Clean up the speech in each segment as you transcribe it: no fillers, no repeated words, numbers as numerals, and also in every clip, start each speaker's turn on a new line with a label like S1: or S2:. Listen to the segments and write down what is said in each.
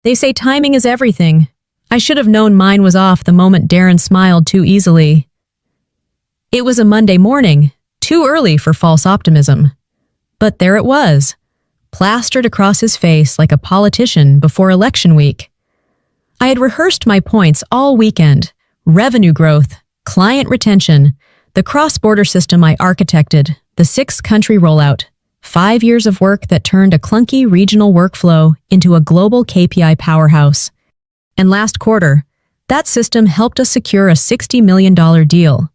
S1: They say timing is everything. I should have known mine was off the moment Darren smiled too easily. It was a Monday morning, too early for false optimism. But there it was, plastered across his face like a politician before election week. I had rehearsed my points all weekend: revenue growth, client retention, the cross-border system I architected, the 6-country rollout, 5 years of work that turned a clunky regional workflow into a global KPI powerhouse. And last quarter, that system helped us secure a $60 million deal.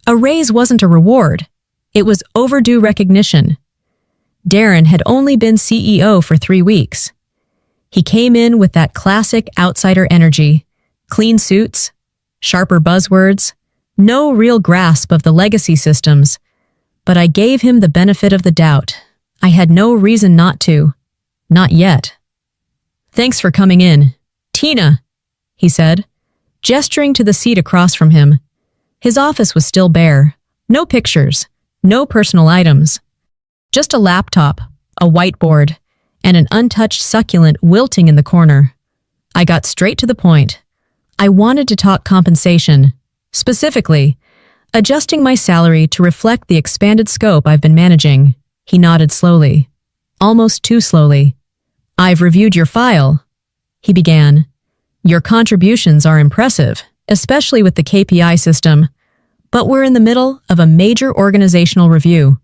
S1: A raise wasn't a reward. It was overdue recognition. Darren had only been CEO for 3 weeks. He came in with that classic outsider energy: clean suits, sharper buzzwords, no real grasp of the legacy systems. But I gave him the benefit of the doubt. I had no reason not to. Not yet. "Thanks for coming in. Tina," he said, gesturing to the seat across from him. His office was still bare. No pictures, no personal items. Just a laptop, a whiteboard, and an untouched succulent wilting in the corner. I got straight to the point. I wanted to talk compensation, specifically, adjusting my salary to reflect the expanded scope I've been managing. He nodded slowly, almost too slowly. "I've reviewed your file," he began. "Your contributions are impressive, especially with the KPI system, but we're in the middle of a major organizational review.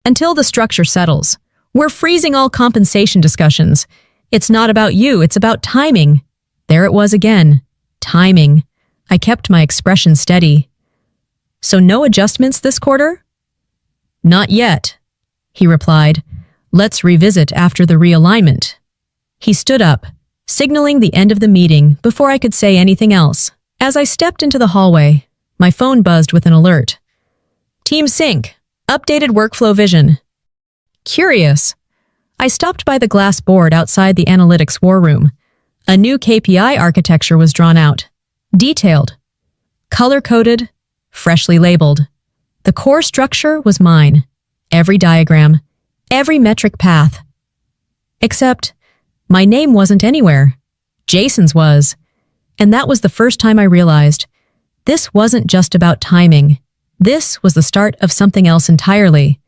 S1: Until the structure settles, we're freezing all compensation discussions. It's not about you, it's about timing." There it was again. Timing. I kept my expression steady. "So no adjustments this quarter?" "Not yet," he replied. "Let's revisit after the realignment." He stood up, signaling the end of the meeting before I could say anything else. As I stepped into the hallway, my phone buzzed with an alert. "Team Sync, updated workflow vision." Curious. I stopped by the glass board outside the analytics war room. A new KPI architecture was drawn out. Detailed. Color-coded. Freshly labeled. The core structure was mine. Every diagram. Every metric path. Except, my name wasn't anywhere. Jason's was. And that was the first time I realized this wasn't just about timing. This was the start of something else entirely.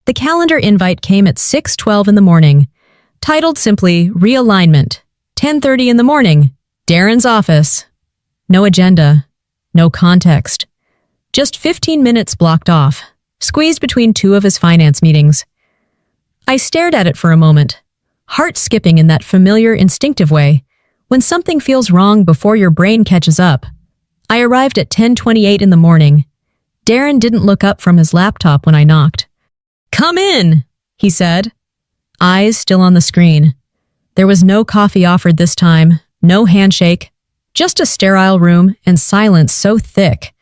S1: The calendar invite came at 6:12 in the morning, titled simply Realignment, 10:30 in the morning, Darren's office. No agenda, no context. Just 15 minutes blocked off, squeezed between 2 of his finance meetings. I stared at it for a moment, heart skipping in that familiar, instinctive way, when something feels wrong before your brain catches up. I arrived at 10:28 in the morning. Darren didn't look up from his laptop when I knocked. "Come in," he said, eyes still on the screen. There was no coffee offered this time, no handshake, just a sterile room and silence so thick.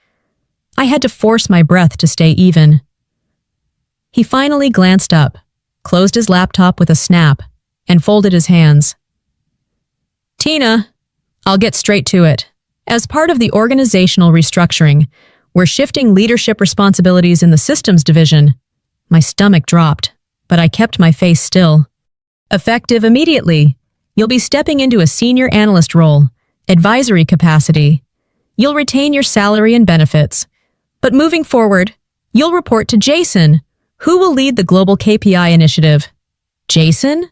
S1: I had to force my breath to stay even. He finally glanced up, closed his laptop with a snap, and folded his hands. "Tina, I'll get straight to it. As part of the organizational restructuring, we're shifting leadership responsibilities in the systems division." My stomach dropped, but I kept my face still. "Effective immediately, you'll be stepping into a senior analyst role, advisory capacity. You'll retain your salary and benefits. But moving forward, you'll report to Jason, who will lead the global KPI initiative." "Jason?"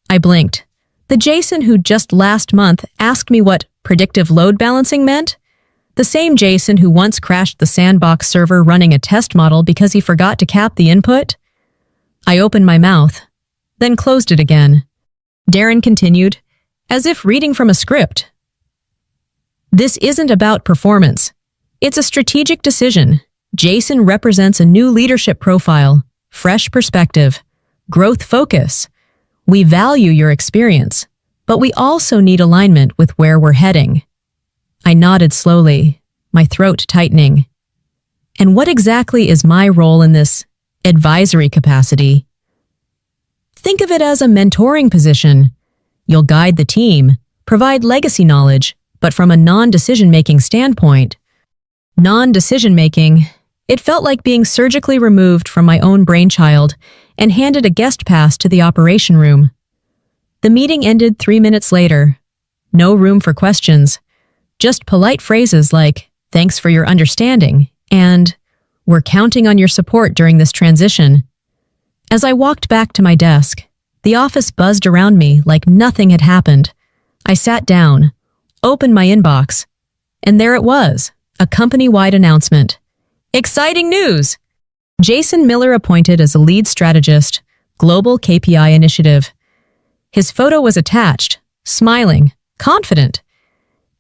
S1: I blinked. The Jason who just last month asked me what predictive load balancing meant? The same Jason who once crashed the sandbox server running a test model because he forgot to cap the input? I opened my mouth, then closed it again. Darren continued, as if reading from a script. "This isn't about performance. It's a strategic decision. Jason represents a new leadership profile, fresh perspective, growth focus. We value your experience, but we also need alignment with where we're heading." I nodded slowly, my throat tightening. "And what exactly is my role in this advisory capacity?" "Think of it as a mentoring position. You'll guide the team, provide legacy knowledge, but from a non-decision-making standpoint." Non-decision-making, it felt like being surgically removed from my own brainchild and handed a guest pass to the operation room. The meeting ended 3 minutes later, No room for questions. Just polite phrases like, "Thanks for your understanding," and "We're counting on your support during this transition." As I walked back to my desk, the office buzzed around me like nothing had happened. I sat down, opened my inbox, and there it was, a company-wide announcement. Exciting news! Jason Miller appointed as a lead strategist, Global KPI Initiative. His photo was attached, smiling, confident.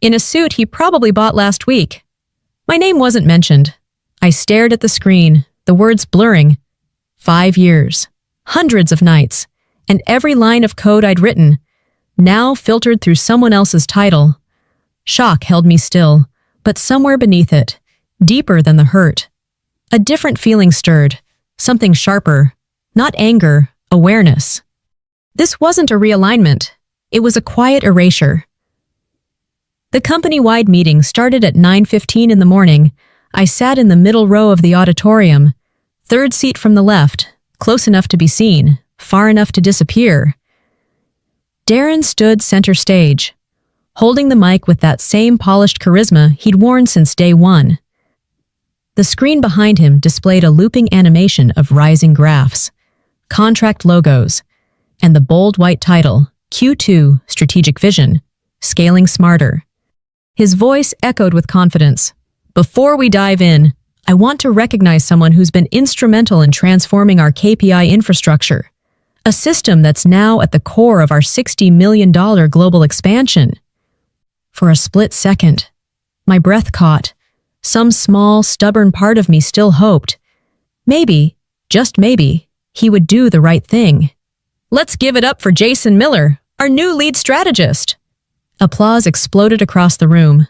S1: In a suit he probably bought last week. My name wasn't mentioned. I stared at the screen, the words blurring. 5 years, hundreds of nights, and every line of code I'd written, now filtered through someone else's title. Shock held me still, but somewhere beneath it, deeper than the hurt, a different feeling stirred, something sharper, not anger, awareness. This wasn't a realignment. It was a quiet erasure. The company-wide meeting started at 9:15 in the morning. I sat in the middle row of the auditorium, third seat from the left, close enough to be seen, far enough to disappear. Darren stood center stage, holding the mic with that same polished charisma he'd worn since day one. The screen behind him displayed a looping animation of rising graphs, contract logos, and the bold white title, Q2 Strategic Vision, Scaling Smarter. His voice echoed with confidence. "Before we dive in, I want to recognize someone who's been instrumental in transforming our KPI infrastructure, a system that's now at the core of our $60 million global expansion." For a split second, my breath caught. Some small, stubborn part of me still hoped. Maybe, just maybe, he would do the right thing. "Let's give it up for Jason Miller, our new lead strategist." Applause exploded across the room.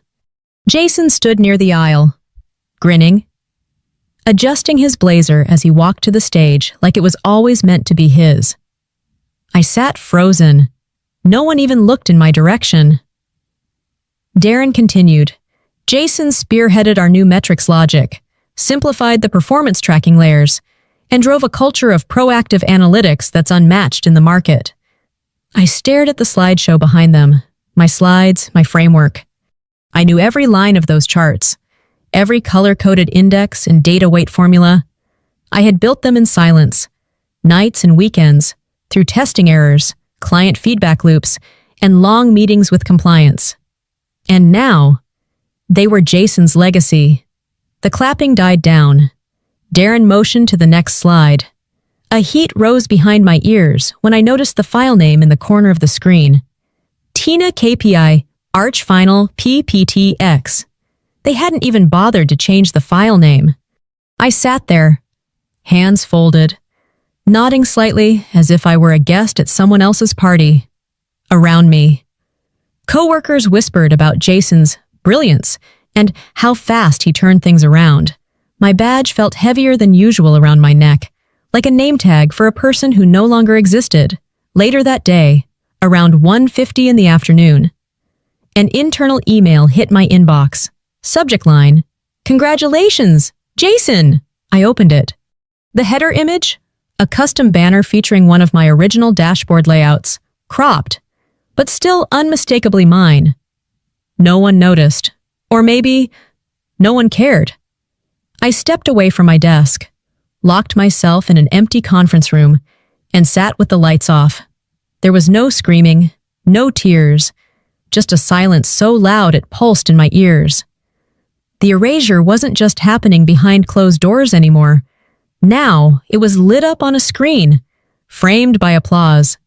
S1: Jason stood near the aisle, grinning, adjusting his blazer as he walked to the stage like it was always meant to be his. I sat frozen. No one even looked in my direction. Darren continued. Jason spearheaded our new metrics logic, simplified the performance tracking layers, and drove a culture of proactive analytics that's unmatched in the market. I stared at the slideshow behind them, my slides, my framework. I knew every line of those charts, every color-coded index and data weight formula. I had built them in silence, nights and weekends, through testing errors, client feedback loops, and long meetings with compliance. And now, they were Jason's legacy. The clapping died down. Darren motioned to the next slide. A heat rose behind my ears when I noticed the file name in the corner of the screen. Tina KPI Arch Final PPTX. They hadn't even bothered to change the file name. I sat there, hands folded, nodding slightly as if I were a guest at someone else's party. Around me, coworkers whispered about Jason's brilliance and how fast he turned things around. My badge felt heavier than usual around my neck, like a name tag for a person who no longer existed. Later that day, around 1:50 in the afternoon, an internal email hit my inbox. Subject line, "Congratulations, Jason!" I opened it. The header image? A custom banner featuring one of my original dashboard layouts, cropped, but still unmistakably mine. No one noticed. Or maybe no one cared. I stepped away from my desk, locked myself in an empty conference room, and sat with the lights off. There was no screaming, no tears, just a silence so loud it pulsed in my ears. The erasure wasn't just happening behind closed doors anymore. Now it was lit up on a screen, framed by applause.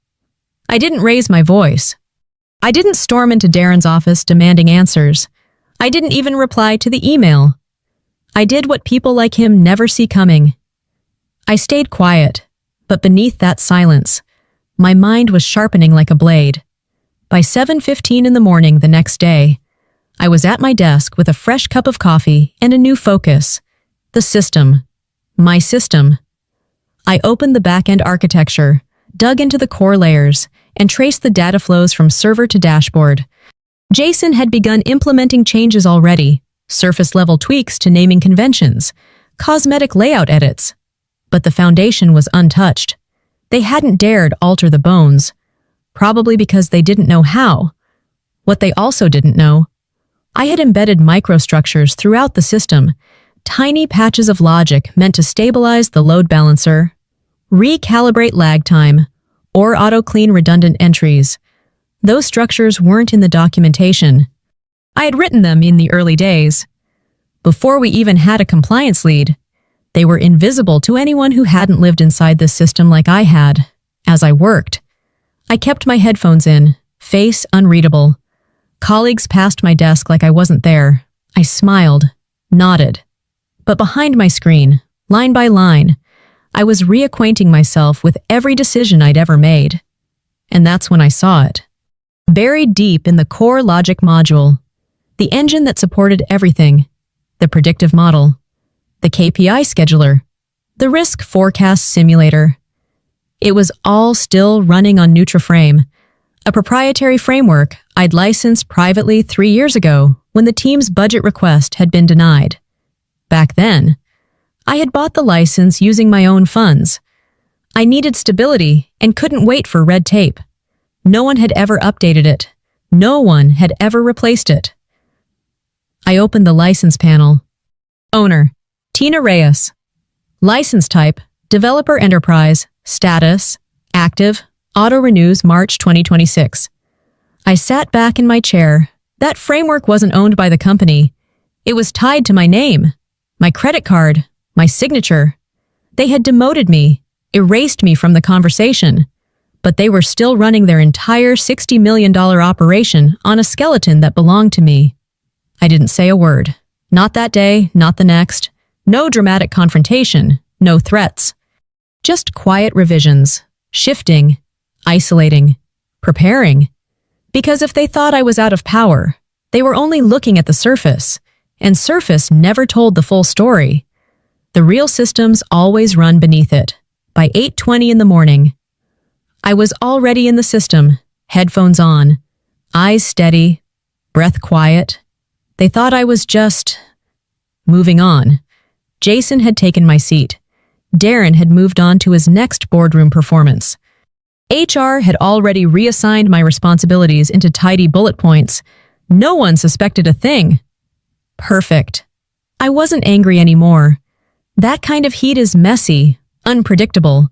S1: I didn't raise my voice. I didn't storm into Darren's office demanding answers. I didn't even reply to the email. I did what people like him never see coming. I stayed quiet, but beneath that silence, my mind was sharpening like a blade. By 7:15 in the morning the next day, I was at my desk with a fresh cup of coffee and a new focus. The system. My system. I opened the back-end architecture, dug into the core layers, and traced the data flows from server to dashboard. Jason had begun implementing changes already, surface-level tweaks to naming conventions, cosmetic layout edits. But the foundation was untouched. They hadn't dared alter the bones, probably because they didn't know how, What they also didn't know, I had embedded microstructures throughout the system, tiny patches of logic meant to stabilize the load balancer, recalibrate lag time, or auto-clean redundant entries. Those structures weren't in the documentation. I had written them in the early days. Before we even had a compliance lead, they were invisible to anyone who hadn't lived inside this system like I had. As I worked, I kept my headphones in, face unreadable. Colleagues passed my desk like I wasn't there. I smiled, nodded. But behind my screen, line by line, I was reacquainting myself with every decision I'd ever made. And that's when I saw it. Buried deep in the core logic module, the engine that supported everything, the predictive model, the KPI scheduler, the risk forecast simulator. It was all still running on NutraFrame, a proprietary framework I'd licensed privately 3 years ago when the team's budget request had been denied. Back then, I had bought the license using my own funds. I needed stability and couldn't wait for red tape. No one had ever updated it. No one had ever replaced it. I opened the license panel. Owner, Tina Reyes. License type, Developer Enterprise. Status, active, auto-renews March 2026. I sat back in my chair. That framework wasn't owned by the company. It was tied to my name, my credit card, my signature. They had demoted me, erased me from the conversation, but they were still running their entire $60 million operation on a skeleton that belonged to me. I didn't say a word. Not that day, not the next. No dramatic confrontation, no threats. Just quiet revisions, shifting, isolating, preparing. Because if they thought I was out of power, they were only looking at the surface, and surface never told the full story. The real systems always run beneath it. By 8:20 in the morning, I was already in the system, headphones on, eyes steady, breath quiet. They thought I was just moving on. Jason had taken my seat. Darren had moved on to his next boardroom performance. HR had already reassigned my responsibilities into tidy bullet points. No one suspected a thing. Perfect. I wasn't angry anymore. That kind of heat is messy, unpredictable.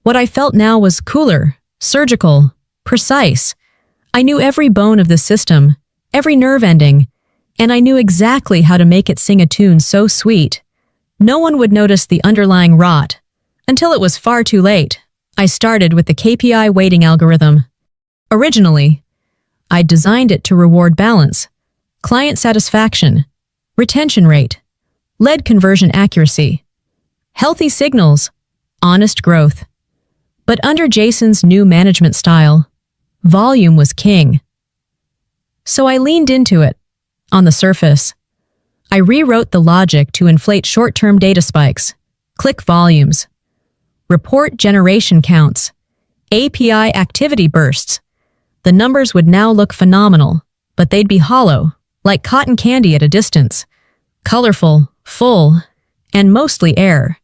S1: What I felt now was cooler, surgical, precise. I knew every bone of the system, every nerve ending, and I knew exactly how to make it sing a tune so sweet. No one would notice the underlying rot until it was far too late. I started with the KPI weighting algorithm. Originally, I designed it to reward balance, client satisfaction, retention rate, lead conversion accuracy, healthy signals, honest growth. But under Jason's new management style, volume was king. So I leaned into it. On the surface, I rewrote the logic to inflate short-term data spikes, click volumes, report generation counts, API activity bursts. The numbers would now look phenomenal, but they'd be hollow, like cotton candy at a distance, colorful, full, and mostly air.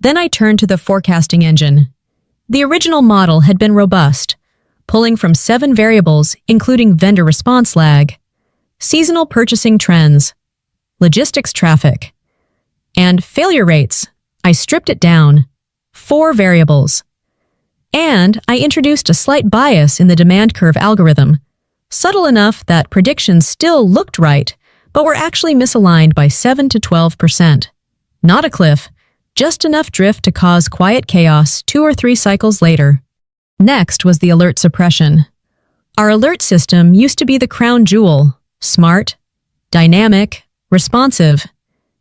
S1: Then I turned to the forecasting engine. The original model had been robust, pulling from 7 variables including vendor response lag, seasonal purchasing trends, logistics traffic, and failure rates. I stripped it down, 4 variables. And I introduced a slight bias in the demand curve algorithm, subtle enough that predictions still looked right, but were actually misaligned by 7 to 12%. Not a cliff, just enough drift to cause quiet chaos 2 or 3 cycles later. Next was the alert suppression. Our alert system used to be the crown jewel, smart, dynamic, responsive.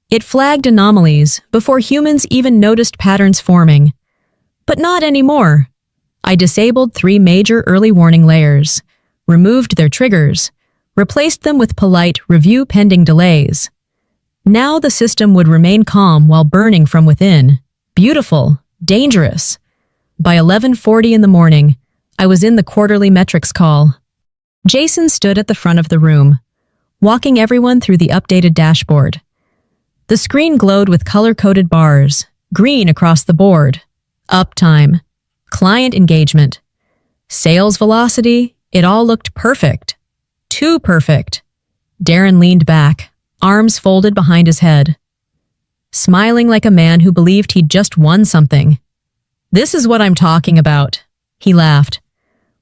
S1: It flagged anomalies before humans even noticed patterns forming. But not anymore. I disabled 3 major early warning layers, removed their triggers, replaced them with polite review pending delays. Now the system would remain calm while burning from within. Beautiful, dangerous. By 11:40 in the morning, I was in the quarterly metrics call. Jason stood at the front of the room, walking everyone through the updated dashboard. The screen glowed with color-coded bars, green across the board. Uptime, client engagement, sales velocity, it all looked perfect. Too perfect. Darren leaned back, arms folded behind his head, smiling like a man who believed he'd just won something. This is what I'm talking about, he laughed.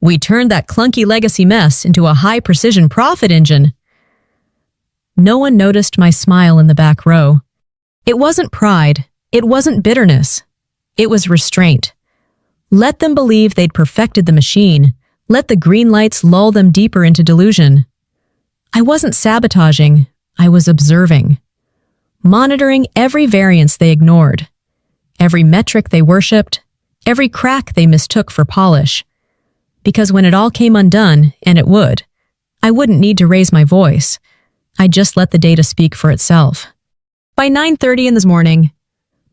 S1: We turned that clunky legacy mess into a high-precision profit engine. No one noticed my smile in the back row. It wasn't pride. It wasn't bitterness. It was restraint. Let them believe they'd perfected the machine. Let the green lights lull them deeper into delusion. I wasn't sabotaging. I was observing. Monitoring every variance they ignored. Every metric they worshipped. Every crack they mistook for polish. Because when it all came undone, and it would, I wouldn't need to raise my voice. I'd just let the data speak for itself. By 9:30 in the morning,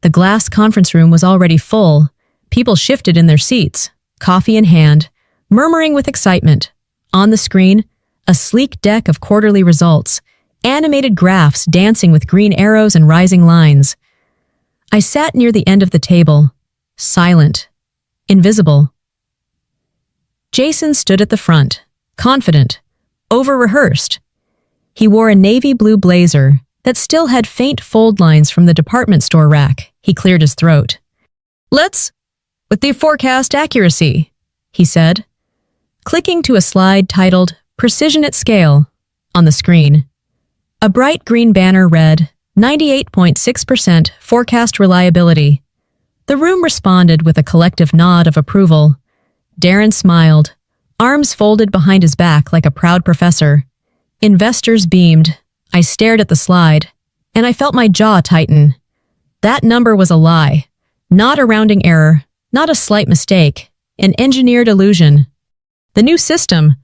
S1: the glass conference room was already full. People shifted in their seats, coffee in hand, murmuring with excitement. On the screen, a sleek deck of quarterly results, animated graphs dancing with green arrows and rising lines. I sat near the end of the table, silent, invisible. Jason stood at the front, confident, over-rehearsed. He wore a navy blue blazer that still had faint fold lines from the department store rack. He cleared his throat. "Let's, with the forecast accuracy," he said, clicking to a slide titled Precision at Scale on the screen. A bright green banner read 98.6% forecast reliability. The room responded with a collective nod of approval. Darren smiled, arms folded behind his back like a proud professor. Investors beamed. I stared at the slide, and I felt my jaw tighten. That number was a lie, not a rounding error, not a slight mistake, an engineered illusion. The new system,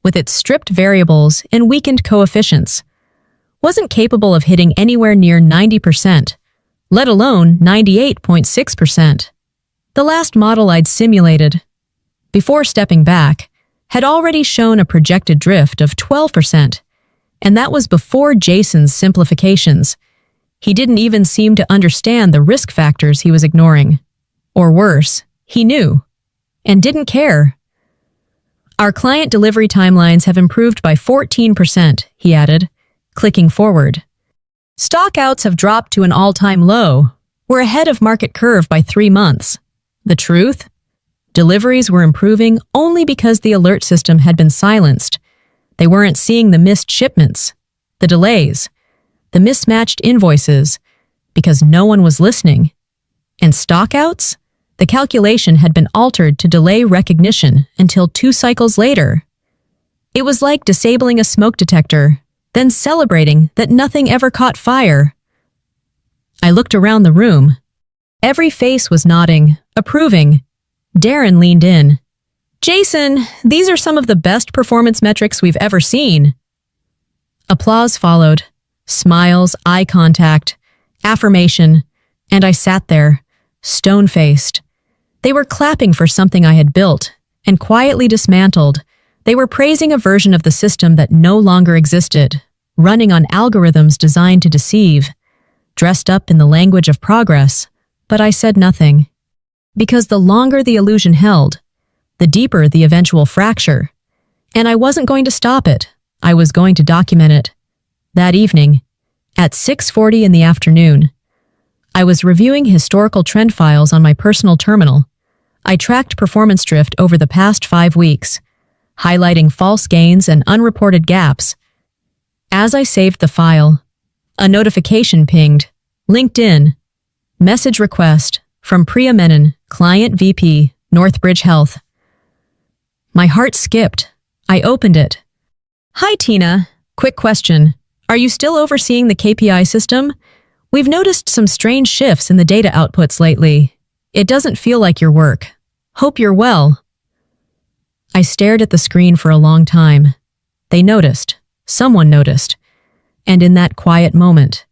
S1: with its stripped variables and weakened coefficients, wasn't capable of hitting anywhere near 90%, let alone 98.6%. The last model I'd simulated, before stepping back, had already shown a projected drift of 12%, and that was before Jason's simplifications. He didn't even seem to understand the risk factors he was ignoring. Or worse, he knew, and didn't care. Our client delivery timelines have improved by 14%, he added, clicking forward. Stockouts have dropped to an all-time low. We're ahead of market curve by 3 months. The truth? Deliveries were improving only because the alert system had been silenced. They weren't seeing the missed shipments, the delays, the mismatched invoices, because no one was listening. And stockouts? The calculation had been altered to delay recognition until 2 cycles later. It was like disabling a smoke detector, then celebrating that nothing ever caught fire. I looked around the room. Every face was nodding, approving. Darren leaned in. "Jason, these are some of the best performance metrics we've ever seen." Applause followed. Smiles, eye contact, affirmation, and I sat there, stone-faced. They were clapping for something I had built and quietly dismantled. They were praising a version of the system that no longer existed, running on algorithms designed to deceive, dressed up in the language of progress, but I said nothing. Because the longer the illusion held, the deeper the eventual fracture. And I wasn't going to stop it. I was going to document it. That evening, at 6:40 in the afternoon, I was reviewing historical trend files on my personal terminal. I tracked performance drift over the past 5 weeks, highlighting false gains and unreported gaps. As I saved the file, a notification pinged. LinkedIn. Message request from Priya Menon, Client VP, Northbridge Health. My heart skipped. I opened it. "Hi, Tina. Quick question. Are you still overseeing the KPI system? We've noticed some strange shifts in the data outputs lately. It doesn't feel like your work. Hope you're well." I stared at the screen for a long time. They noticed. Someone noticed. And in that quiet moment,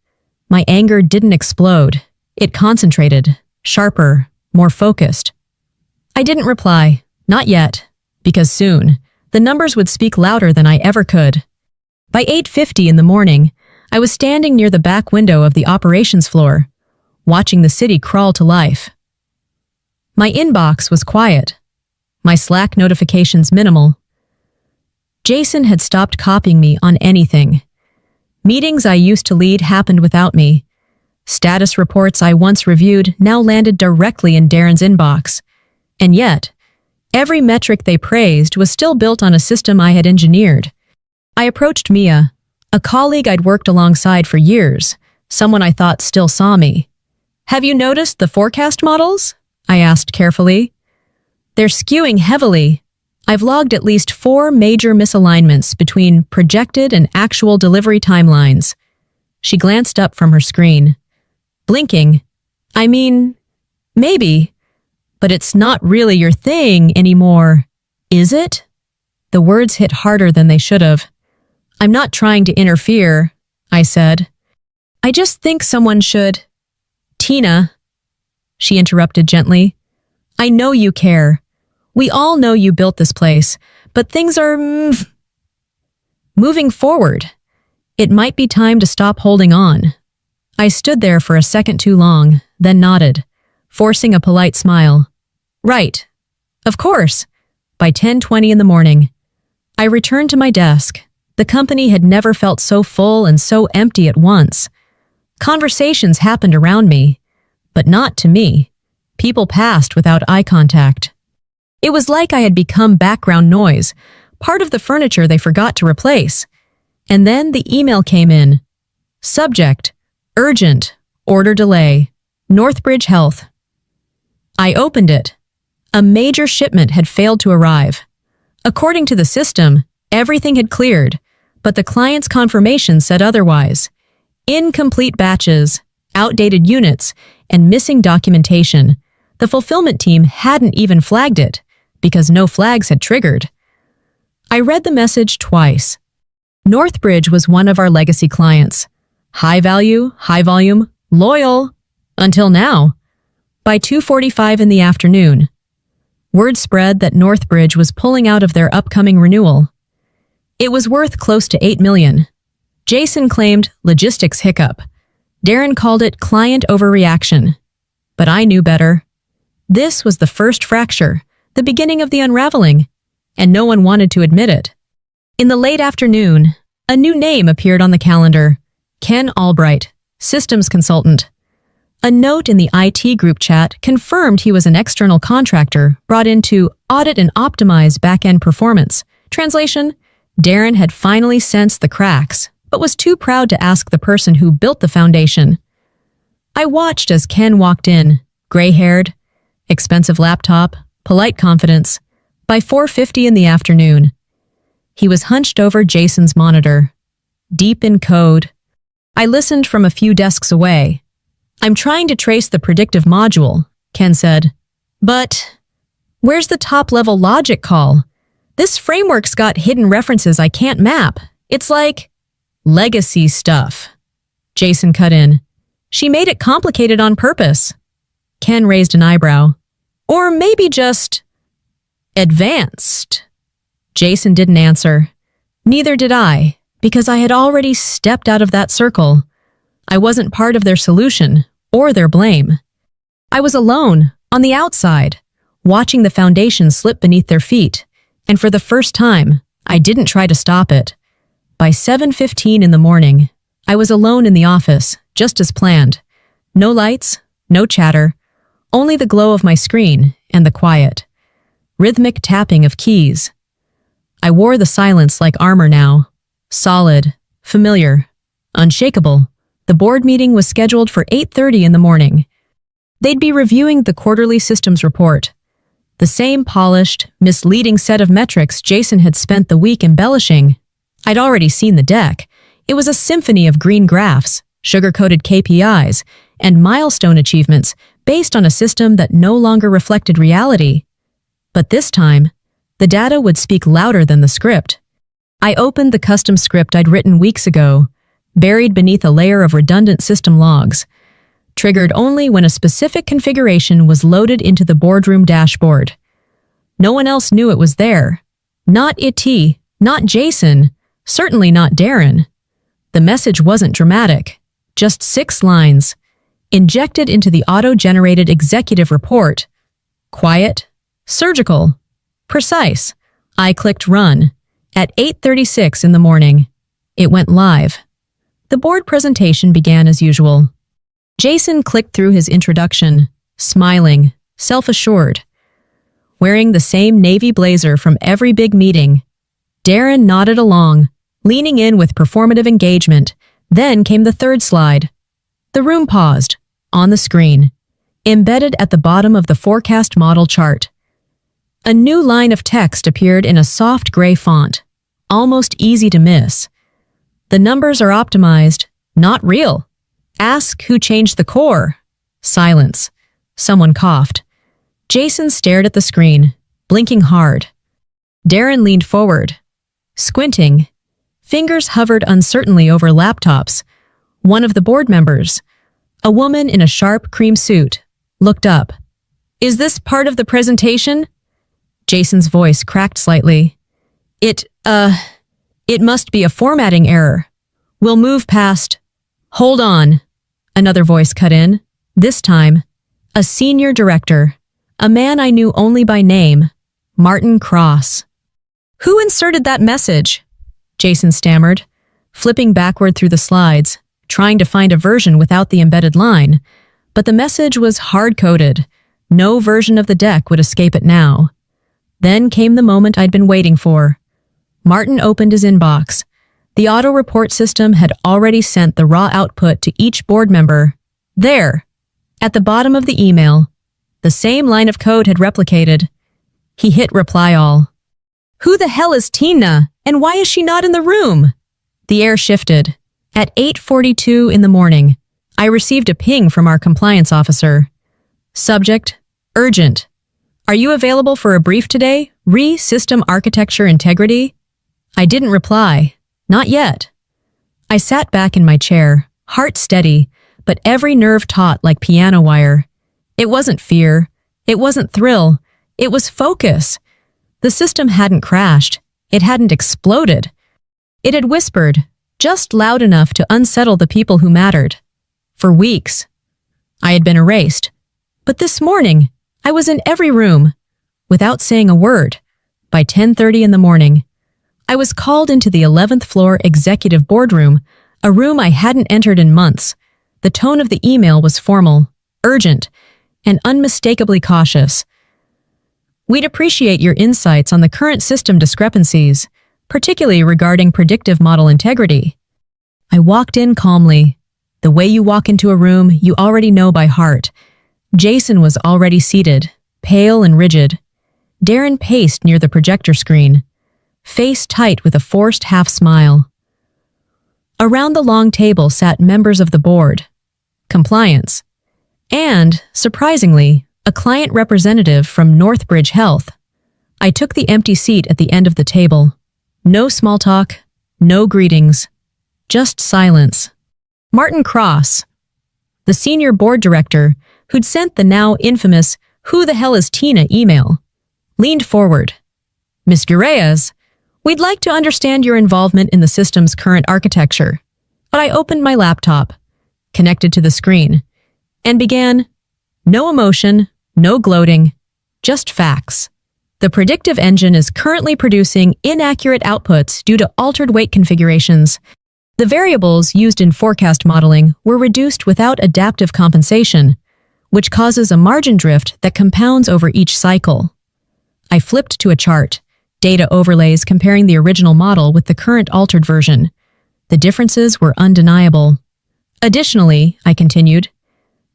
S1: my anger didn't explode. It concentrated, sharper, more focused. I didn't reply. Not yet. Because soon, the numbers would speak louder than I ever could. By 8:50 in the morning, I was standing near the back window of the operations floor, watching the city crawl to life. My inbox was quiet. My Slack notifications minimal. Jason had stopped copying me on anything. Meetings I used to lead happened without me. Status reports I once reviewed now landed directly in Darren's inbox. And yet, every metric they praised was still built on a system I had engineered. I approached Mia, a colleague I'd worked alongside for years, someone I thought still saw me. "Have you noticed the forecast models?" I asked carefully. "They're skewing heavily. I've logged at least 4 major misalignments between projected and actual delivery timelines." She glanced up from her screen. Blinking. "I mean, maybe, but it's not really your thing anymore, is it?" The words hit harder than they should have. "I'm not trying to interfere," I said. "I just think someone should—" "Tina," she interrupted gently, "I know you care. We all know you built this place, but things are moving forward. It might be time to stop holding on." I stood there for a second too long, then nodded, forcing a polite smile. "Right. Of course." By 10:20 in the morning, I returned to my desk. The company had never felt so full and so empty at once. Conversations happened around me, but not to me. People passed without eye contact. It was like I had become background noise, part of the furniture they forgot to replace. And then the email came in. Subject: urgent, order delay, Northbridge Health. I opened it. A major shipment had failed to arrive. According to the system, everything had cleared, but the client's confirmation said otherwise. Incomplete batches, outdated units, and missing documentation. The fulfillment team hadn't even flagged it, because no flags had triggered. I read the message twice. Northbridge was one of our legacy clients. High value, high volume, loyal. Until now. By 2:45 in the afternoon, word spread that Northbridge was pulling out of their upcoming renewal. It was worth close to $8 million. Jason claimed logistics hiccup. Darren called it client overreaction. But I knew better. This was the first fracture, the beginning of the unraveling, and no one wanted to admit it. In the late afternoon, a new name appeared on the calendar. Ken Albright, systems consultant. A note in the IT group chat confirmed he was an external contractor brought in to audit and optimize back-end performance. Translation: Darren had finally sensed the cracks, but was too proud to ask the person who built the foundation. I watched as Ken walked in, gray-haired, expensive laptop, polite confidence. By 4:50 in the afternoon, he was hunched over Jason's monitor, deep in code. I listened from a few desks away. "I'm trying to trace the predictive module," Ken said. "But where's the top-level logic call? This framework's got hidden references I can't map. It's like legacy stuff." Jason cut in. "She made it complicated on purpose." Ken raised an eyebrow. "Or maybe just advanced." Jason didn't answer. Neither did I, because I had already stepped out of that circle. I wasn't part of their solution or their blame. I was alone, on the outside, watching the foundation slip beneath their feet, and for the first time, I didn't try to stop it. By 7:15 in the morning, I was alone in the office, just as planned. No lights, no chatter, only the glow of my screen and the quiet. Rhythmic tapping of keys. I wore the silence like armor now. Solid, familiar, unshakable. The board meeting was scheduled for 8:30 in the morning. They'd be reviewing the quarterly systems report. The same polished, misleading set of metrics Jason had spent the week embellishing. I'd already seen the deck. It was a symphony of green graphs, sugar-coated KPIs, and milestone achievements based on a system that no longer reflected reality. But this time, the data would speak louder than the script. I opened the custom script I'd written weeks ago, buried beneath a layer of redundant system logs, triggered only when a specific configuration was loaded into the boardroom dashboard. No one else knew it was there. Not IT, not Jason, certainly not Darren. The message wasn't dramatic, just 6 lines, injected into the auto-generated executive report. Quiet, surgical, precise. I clicked run, At 8:36 in the morning, it went live. The board presentation began as usual. Jason clicked through his introduction, smiling, self-assured. Wearing the same navy blazer from every big meeting, Darren nodded along, leaning in with performative engagement. Then came the third slide. The room paused, on the screen, embedded at the bottom of the forecast model chart. A new line of text appeared in a soft gray font, almost easy to miss. The numbers are optimized, not real. Ask who changed the core. Silence. Someone coughed. Jason stared at the screen, blinking hard. Darren leaned forward, squinting. Fingers hovered uncertainly over laptops. One of the board members, a woman in a sharp cream suit, looked up. "Is this part of the presentation?" Jason's voice cracked slightly. It must be a formatting error. We'll move past." "Hold on," another voice cut in. This time, a senior director, a man I knew only by name, Martin Cross. "Who inserted that message?" Jason stammered, flipping backward through the slides, trying to find a version without the embedded line. But the message was hard-coded. No version of the deck would escape it now. Then came the moment I'd been waiting for. Martin opened his inbox. The auto-report system had already sent the raw output to each board member. There, at the bottom of the email, the same line of code had replicated. He hit reply all. "Who the hell is Tina, and why is she not in the room?" The air shifted. At 8:42 in the morning, I received a ping from our compliance officer. Subject, urgent. "Are you available for a brief today? System architecture integrity?" I didn't reply. Not yet. I sat back in my chair, heart steady, but every nerve taut like piano wire. It wasn't fear. It wasn't thrill. It was focus. The system hadn't crashed. It hadn't exploded. It had whispered, just loud enough to unsettle the people who mattered. For weeks, I had been erased. But this morning, I was in every room, without saying a word. By 10:30 in the morning, I was called into the 11th floor executive boardroom, a room I hadn't entered in months. The tone of the email was formal, urgent, and unmistakably cautious. "We'd appreciate your insights on the current system discrepancies, particularly regarding predictive model integrity." I walked in calmly. The way you walk into a room you already know by heart. Jason was already seated, pale and rigid. Darren paced near the projector screen, face tight with a forced half-smile. Around the long table sat members of the board, compliance, and, surprisingly, a client representative from Northbridge Health. I took the empty seat at the end of the table. No small talk, no greetings, just silence. Martin Cross, the senior board director who'd sent the now infamous "Who the hell is Tina" email, leaned forward. "Ms. Gureyas, we'd like to understand your involvement in the system's current architecture." But I opened my laptop, connected to the screen, and began. No emotion, no gloating, just facts. The predictive engine is currently producing inaccurate outputs due to altered weight configurations. The variables used in forecast modeling were reduced without adaptive compensation, which causes a margin drift that compounds over each cycle. I flipped to a chart, data overlays comparing the original model with the current altered version. The differences were undeniable. Additionally, I continued,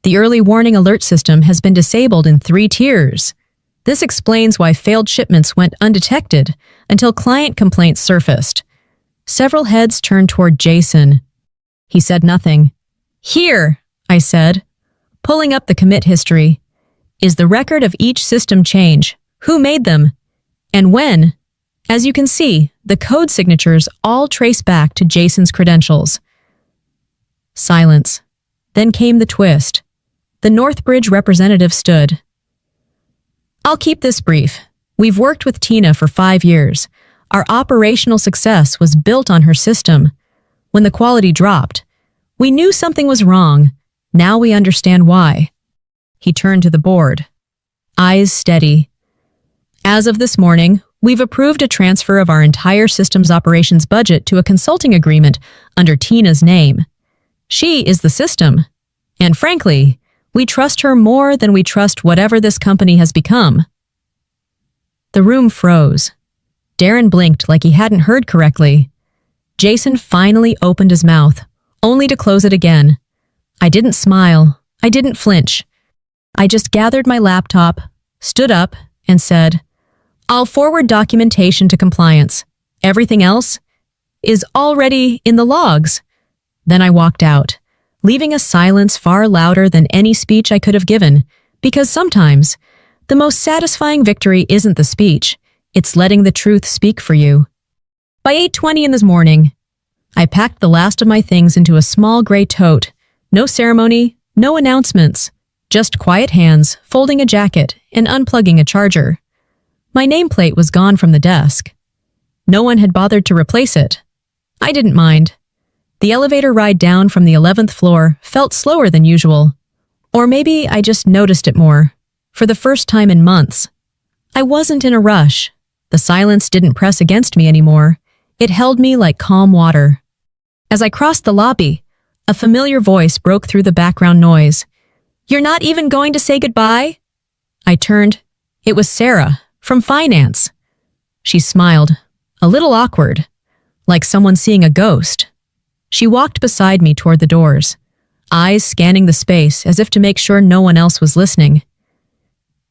S1: the early warning alert system has been disabled in 3 tiers. This explains why failed shipments went undetected until client complaints surfaced. Several heads turned toward Jason. He said nothing. "Here," I said, pulling up the commit history, "is the record of each system change, who made them, and when. As you can see, the code signatures all trace back to Jason's credentials." Silence. Then came the twist. The Northbridge representative stood. "I'll keep this brief. We've worked with Tina for 5 years. Our operational success was built on her system. When the quality dropped, we knew something was wrong. Now we understand why." He turned to the board, eyes steady. "As of this morning, We've approved a transfer of our entire systems operations budget to a consulting agreement under Tina's name. She is the system. And frankly, we trust her more than we trust whatever this company has become." The room froze. Darren blinked like he hadn't heard correctly. Jason finally opened his mouth, only to close it again. I didn't smile. I didn't flinch. I just gathered my laptop, stood up, and said, "I'll forward documentation to compliance. Everything else is already in the logs." Then I walked out, leaving a silence far louder than any speech I could have given, because sometimes the most satisfying victory isn't the speech, it's letting the truth speak for you. By 8:20 in this morning, I packed the last of my things into a small gray tote. No ceremony, no announcements, just quiet hands folding a jacket and unplugging a charger. My nameplate was gone from the desk. No one had bothered to replace it. I didn't mind. The elevator ride down from the 11th floor felt slower than usual. Or maybe I just noticed it more. For the first time in months. I wasn't in a rush. The silence didn't press against me anymore. It held me like calm water. As I crossed the lobby, a familiar voice broke through the background noise. "You're not even going to say goodbye?" I turned. It was Sarah, from finance. She smiled, a little awkward, like someone seeing a ghost. She walked beside me toward the doors, eyes scanning the space as if to make sure no one else was listening.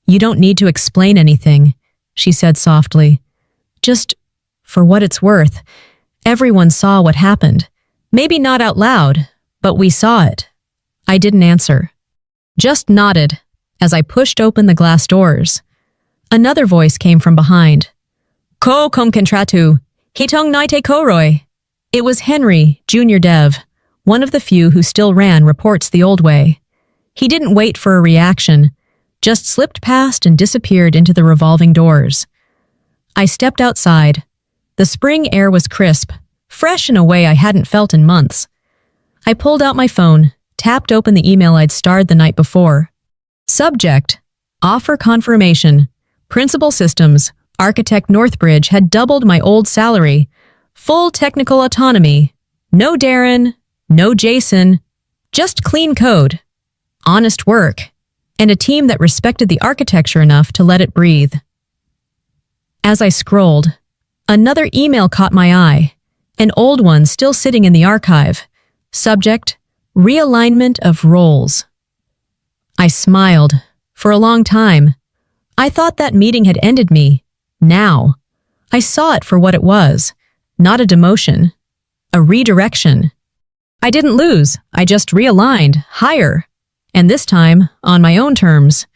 S1: "You don't need to explain anything," she said softly. "Just for what it's worth, everyone saw what happened. Maybe not out loud, but we saw it." I didn't answer, just nodded as I pushed open the glass doors. Another voice came from behind. "Ko kom contratu, hitong naite koroi." It was Henry, Junior Dev, one of the few who still ran reports the old way. He didn't wait for a reaction, just slipped past and disappeared into the revolving doors. I stepped outside. The spring air was crisp, fresh in a way I hadn't felt in months. I pulled out my phone, tapped open the email I'd starred the night before. Subject: Offer confirmation. Principal Systems, Architect Northbridge had doubled my old salary. Full technical autonomy. No Darren, no Jason, just clean code, honest work, and a team that respected the architecture enough to let it breathe. As I scrolled, another email caught my eye, an old one still sitting in the archive. Subject: Realignment of roles. I smiled. For a long time, I thought that meeting had ended me. Now, I saw it for what it was. Not a demotion, a redirection. I didn't lose, I just realigned, higher, and this time on my own terms.